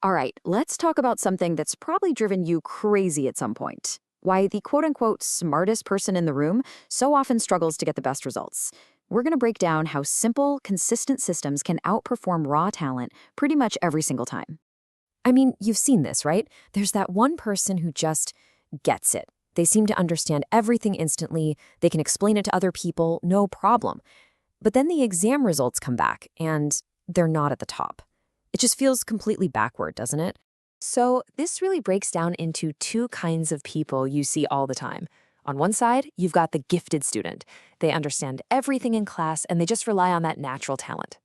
All right, let's talk about something that's probably driven you crazy at some point. Why the quote-unquote smartest person in the room so often struggles to get the best results. We're going to break down how simple, consistent systems can outperform raw talent pretty much every single time. I mean, you've seen this, right? There's that one person who just gets it. They seem to understand everything instantly. They can explain it to other people, no problem. But then the exam results come back, and they're not at the top. It just feels completely backward, doesn't it? So this really breaks down into two kinds of people you see all the time. On one side, you've got the gifted student. They understand everything in class, and they just rely on that natural talent.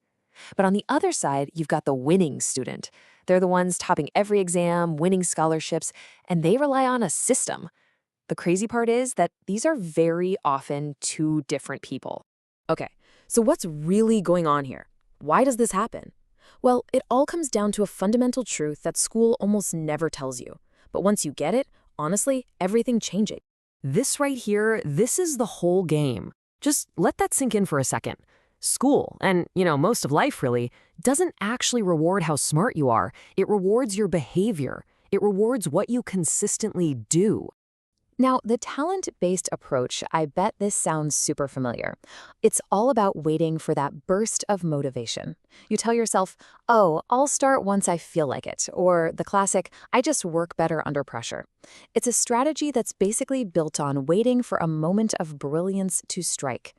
But on the other side, you've got the winning student. They're the ones topping every exam, winning scholarships, and they rely on a system. The crazy part is that these are very often two different people. Okay, so what's really going on here? Why does this happen? Well, it all comes down to a fundamental truth that school almost never tells you. But once you get it, honestly, everything changes. This right here, this is the whole game. Just let that sink in for a second. School, and most of life really, doesn't actually reward how smart you are. It rewards your behavior. It rewards what you consistently do. Now, the talent-based approach, I bet this sounds super familiar. It's all about waiting for that burst of motivation. You tell yourself, oh, I'll start once I feel like it, or the classic, I just work better under pressure. It's a strategy that's basically built on waiting for a moment of brilliance to strike.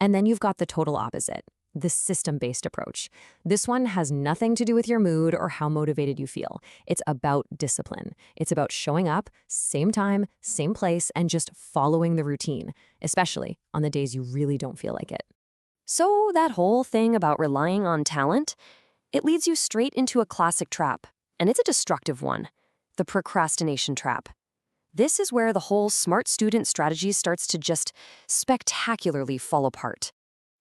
And then you've got the total opposite, the system-based approach. This one has nothing to do with your mood or how motivated you feel. It's about discipline. It's about showing up, same time, same place, and just following the routine, especially on the days you really don't feel like it. So that whole thing about relying on talent, it leads you straight into a classic trap, and it's a destructive one, the procrastination trap. This is where the whole smart student strategy starts to just spectacularly fall apart.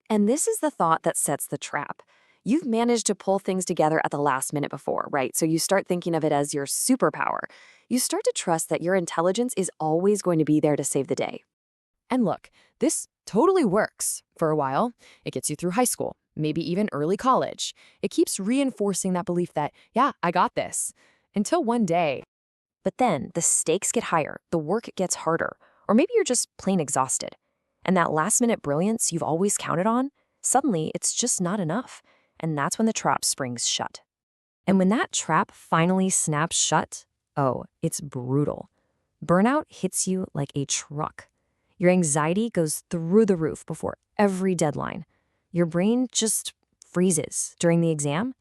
And this is the thought that sets the trap. You've managed to pull things together at the last minute before, right? So you start thinking of it as your superpower. You start to trust that your intelligence is always going to be there to save the day. And look, this totally works for a while. It gets you through high school, maybe even early college. It keeps reinforcing that belief that, yeah, I got this. Until one day. But then the stakes get higher, the work gets harder, or maybe you're just plain exhausted. And that last-minute brilliance you've always counted on, suddenly it's just not enough. And that's when the trap springs shut. And when that trap finally snaps shut, oh, it's brutal. Burnout hits you like a truck. Your anxiety goes through the roof before every deadline. Your brain just freezes during the exam.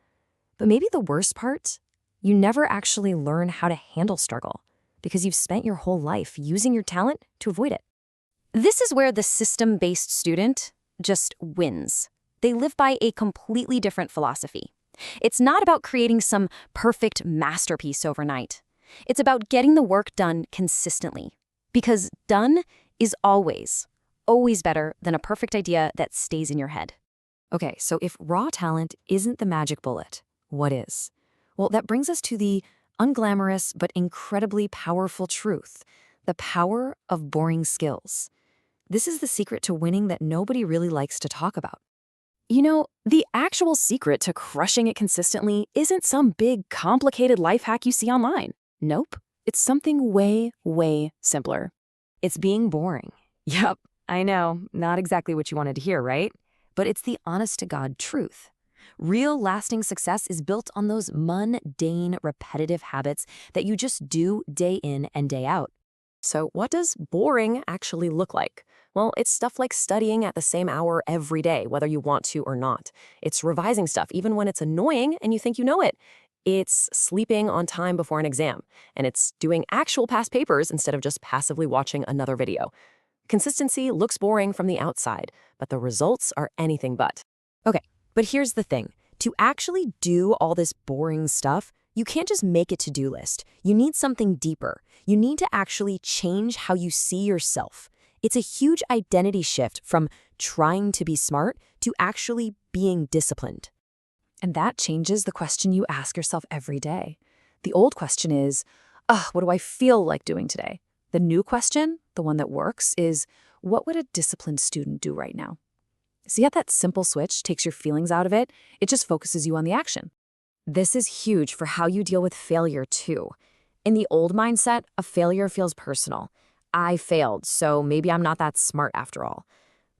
But maybe the worst part, you never actually learn how to handle struggle because you've spent your whole life using your talent to avoid it. This is where the system-based student just wins. They live by a completely different philosophy. It's not about creating some perfect masterpiece overnight. It's about getting the work done consistently. Because done is always, always better than a perfect idea that stays in your head. Okay, so if raw talent isn't the magic bullet, what is? Well, that brings us to the unglamorous but incredibly powerful truth, the power of boring skills. This is the secret to winning that nobody really likes to talk about. You know, the actual secret to crushing it consistently isn't some big, complicated life hack you see online. Nope, it's something way, way simpler. It's being boring. Yep, I know, not exactly what you wanted to hear, right? But it's the honest-to-God truth. Real lasting success is built on those mundane, repetitive habits that you just do day in and day out. So what does boring actually look like? Well, it's stuff like studying at the same hour every day, whether you want to or not. It's revising stuff even when it's annoying and you think you know it. It's sleeping on time before an exam. And it's doing actual past papers instead of just passively watching another video. Consistency looks boring from the outside, but the results are anything but. Okay, but here's the thing. To actually do all this boring stuff, you can't just make a to-do list. You need something deeper. You need to actually change how you see yourself. It's a huge identity shift from trying to be smart to actually being disciplined. And that changes the question you ask yourself every day. The old question is, what do I feel like doing today? The new question, the one that works, is what would a disciplined student do right now? See how that simple switch takes your feelings out of it? It just focuses you on the action. This is huge for how you deal with failure, too. In the old mindset, a failure feels personal. I failed, so maybe I'm not that smart after all.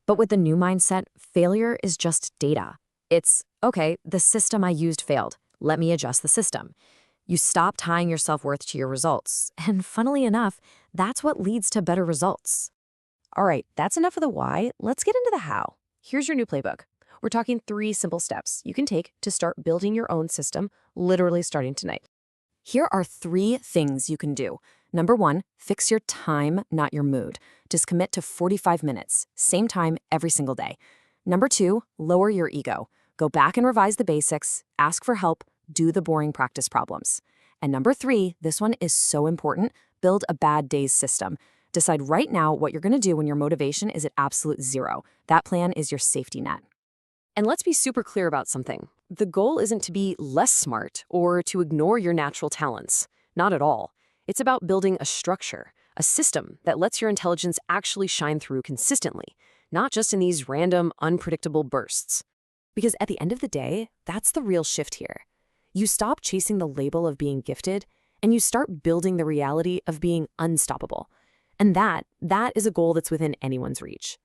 But with the new mindset, failure is just data. It's, okay, the system I used failed. Let me adjust the system. You stop tying your self-worth to your results. And funnily enough, that's what leads to better results. All right, that's enough of the why. Let's get into the how. Here's your new playbook. We're talking 3 simple steps you can take to start building your own system, literally starting tonight. Here are 3 things you can do. Number 1, fix your time, not your mood. Just commit to 45 minutes, same time every single day. Number 2, lower your ego. Go back and revise the basics, ask for help, do the boring practice problems. And number 3, this one is so important, build a bad days system. Decide right now what you're going to do when your motivation is at absolute 0. That plan is your safety net. And let's be super clear about something. The goal isn't to be less smart or to ignore your natural talents. Not at all. It's about building a structure, a system that lets your intelligence actually shine through consistently, not just in these random, unpredictable bursts. Because at the end of the day, that's the real shift here. You stop chasing the label of being gifted, and you start building the reality of being unstoppable. And that is a goal that's within anyone's reach.